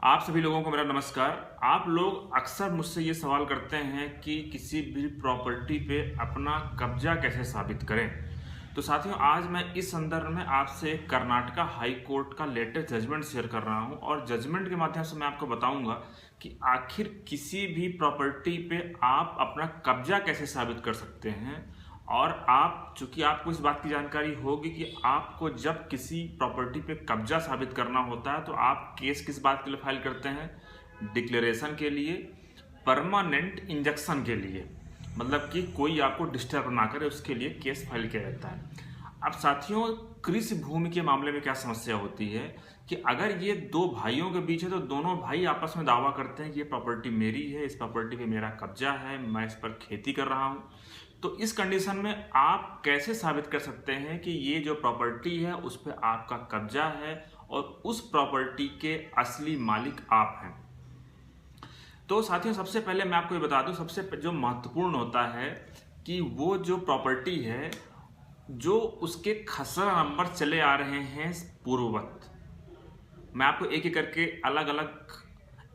आप सभी लोगों को मेरा नमस्कार। आप लोग अक्सर मुझसे ये सवाल करते हैं कि किसी भी प्रॉपर्टी पे अपना कब्जा कैसे साबित करें। तो साथियों, आज मैं इस संदर्भ में आपसे कर्नाटका हाई कोर्ट का लेटेस्ट जजमेंट शेयर कर रहा हूं और जजमेंट के माध्यम से मैं आपको बताऊंगा कि आखिर किसी भी प्रॉपर्टी पे आप अपना कब्जा कैसे साबित कर सकते हैं। और आप, चूंकि आपको इस बात की जानकारी होगी कि आपको जब किसी प्रॉपर्टी पे कब्जा साबित करना होता है तो आप केस किस बात के लिए फाइल करते हैं, डिक्लेरेशन के लिए, परमानेंट इंजंक्शन के लिए, मतलब कि कोई आपको डिस्टर्ब ना करे उसके लिए केस फाइल किया जाता है। अब साथियों, कृषि भूमि के मामले में क्या समस्या होती है कि अगर ये दो भाइयों के बीच है तो दोनों भाई आपस में दावा करते हैं कि ये प्रॉपर्टी मेरी है, इस प्रॉपर्टी पे मेरा कब्जा है, मैं इस पर खेती कर रहा हूँ। तो इस कंडीशन में आप कैसे साबित कर सकते हैं कि ये जो प्रॉपर्टी है उस पर आपका कब्जा है और उस प्रॉपर्टी के असली मालिक आप हैं। तो साथियों, सबसे पहले मैं आपको ये बता दूं, सबसे जो महत्वपूर्ण होता है कि वो जो प्रॉपर्टी है जो उसके खसरा नंबर चले आ रहे हैं पूर्ववत। मैं आपको एक एक करके अलग अलग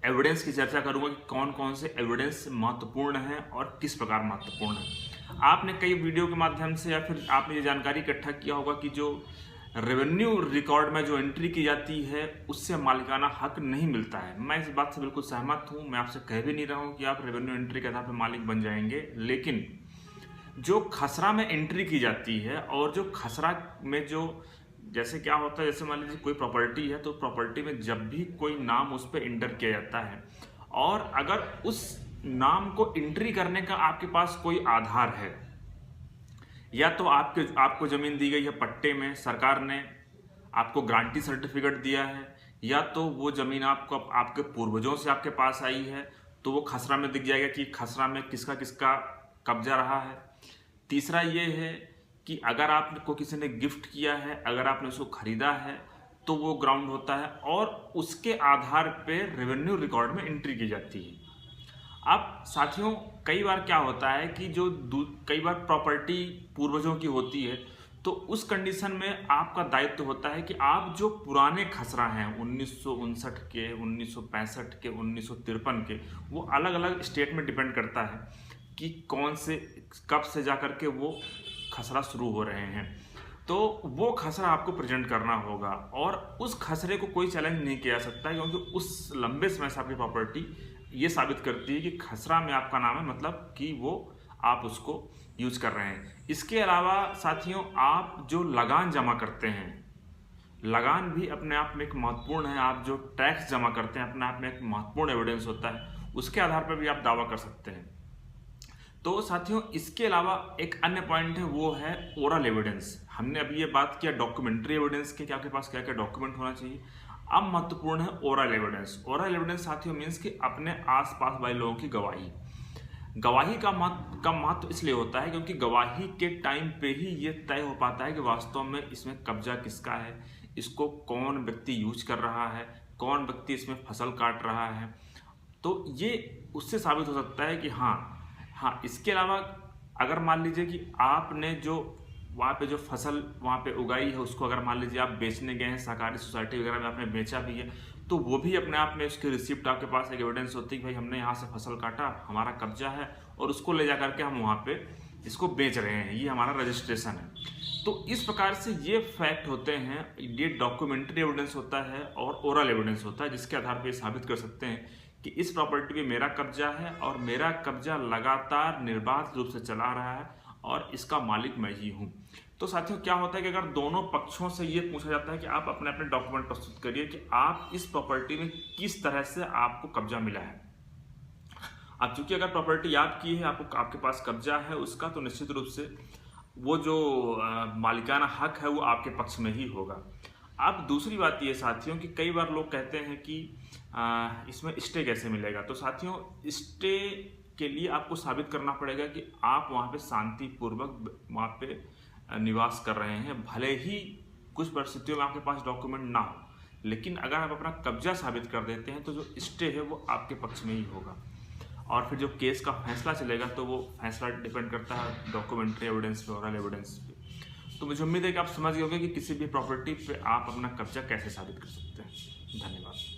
एविडेंस की चर्चा करूंगा कि कौन कौन से एविडेंस महत्वपूर्ण हैं और किस प्रकार महत्वपूर्ण है। आपने कई वीडियो के माध्यम से या फिर आपने ये जानकारी इकट्ठा किया होगा कि जो रेवेन्यू रिकॉर्ड में जो एंट्री की जाती है उससे मालिकाना हक नहीं मिलता है। मैं इस बात से बिल्कुल सहमत हूँ। मैं आपसे कह भी नहीं रहा हूँ कि आप रेवेन्यू एंट्री के आधार पर मालिक बन जाएंगे, लेकिन जो खसरा में एंट्री की जाती है और जो खसरा में जो, जैसे क्या होता है, जैसे मान लीजिए कोई प्रॉपर्टी है तो प्रॉपर्टी में जब भी कोई नाम उस पर इंटर किया जाता है और अगर उस नाम को एंट्री करने का आपके पास कोई आधार है, या तो आपको जमीन दी गई है पट्टे में, सरकार ने आपको गारंटी सर्टिफिकेट दिया है, या तो वो जमीन आपको आपके पूर्वजों से आपके पास आई है तो वो खसरा में दिख जाएगा कि खसरा में किसका किसका कब्जा रहा है। तीसरा ये है कि अगर आपको किसी ने गिफ्ट किया है, अगर आपने उसको खरीदा है तो वो ग्राउंड होता है और उसके आधार पे रेवेन्यू रिकॉर्ड में एंट्री की जाती है। अब साथियों, कई बार क्या होता है कि कई बार प्रॉपर्टी पूर्वजों की होती है तो उस कंडीशन में आपका दायित्व होता है कि आप जो पुराने खसरा हैं 1959 के, 1965 के, 1953 के, वो अलग अलग स्टेट में डिपेंड करता है कि कौन से कब से जा करके वो खसरा शुरू हो रहे हैं। तो वो खसरा आपको प्रेजेंट करना होगा और उस खसरे को कोई चैलेंज नहीं किया जा सकता है, क्योंकि उस लंबे समय से आपकी प्रॉपर्टी ये साबित करती है कि खसरा में आपका नाम है, मतलब कि वो आप उसको यूज कर रहे हैं। इसके अलावा साथियों, आप जो लगान जमा करते हैं, लगान भी अपने आप में एक महत्वपूर्ण है। आप जो टैक्स जमा करते हैं अपने आप में एक महत्वपूर्ण एविडेंस होता है, उसके आधार पर भी आप दावा कर सकते हैं। तो साथियों, इसके अलावा एक अन्य पॉइंट है, वो है ओरल एविडेंस। हमने अभी ये बात किया डॉक्यूमेंट्री एविडेंस के, कि आपके पास क्या क्या डॉक्यूमेंट होना चाहिए। अब महत्वपूर्ण है ओरल एविडेंस। ओरल एविडेंस साथियों मीन्स कि अपने आसपास वाले लोगों की गवाही। गवाही का महत्व इसलिए होता है क्योंकि गवाही के टाइम पे ही ये तय हो पाता है कि वास्तव में इसमें कब्जा किसका है, इसको कौन व्यक्ति यूज कर रहा है, कौन व्यक्ति इसमें फसल काट रहा है। तो ये उससे साबित हो सकता है कि हाँ। इसके अलावा अगर मान लीजिए कि आपने जो वहाँ पे जो फसल वहाँ पे उगाई है उसको अगर मान लीजिए आप बेचने गए हैं, सहकारी सोसाइटी वगैरह में आपने बेचा भी है, तो वो भी अपने आप में उसकी रिसिप्ट आपके पास एक एविडेंस होती है कि भाई हमने यहाँ से फसल काटा, हमारा कब्जा है और उसको ले जा करके हम वहाँ पे इसको बेच रहे हैं, ये हमारा रजिस्ट्रेशन है। तो इस प्रकार से ये फैक्ट होते हैं, ये डॉक्यूमेंट्री एविडेंस होता है और ओरल एविडेंस होता है, जिसके आधार पर साबित कर सकते हैं कि इस प्रॉपर्टी पे मेरा कब्जा है और मेरा कब्जा लगातार निर्बाध रूप से चला रहा है और इसका मालिक मैं ही हूँ। तो साथियों, क्या होता है कि अगर दोनों पक्षों से ये पूछा जाता है कि आप अपने अपने डॉक्यूमेंट प्रस्तुत करिए कि आप इस प्रॉपर्टी में किस तरह से आपको कब्जा मिला है। अब चूंकि अगर प्रॉपर्टी आपकी है, आपके पास कब्जा है उसका, तो निश्चित रूप से वो जो मालिकाना हक है वो आपके पक्ष में ही होगा। अब दूसरी बात ये साथियों कि कई बार लोग कहते हैं कि इसमें स्टे कैसे मिलेगा। तो साथियों, स्टे के लिए आपको साबित करना पड़ेगा कि आप वहाँ पे शांतिपूर्वक वहाँ पे निवास कर रहे हैं, भले ही कुछ परिस्थितियों में आपके पास डॉक्यूमेंट ना हो, लेकिन अगर आप अपना कब्जा साबित कर देते हैं तो जो स्टे है वो आपके पक्ष में ही होगा। और फिर जो केस का फैसला चलेगा तो वो फैसला डिपेंड करता है डॉक्यूमेंट्री एविडेंस पे, ओरल एविडेंस पे। तो मुझे उम्मीद है कि आप समझ गए होंगे कि किसी भी प्रॉपर्टी पे आप अपना कब्जा कैसे साबित कर सकते हैं। धन्यवाद।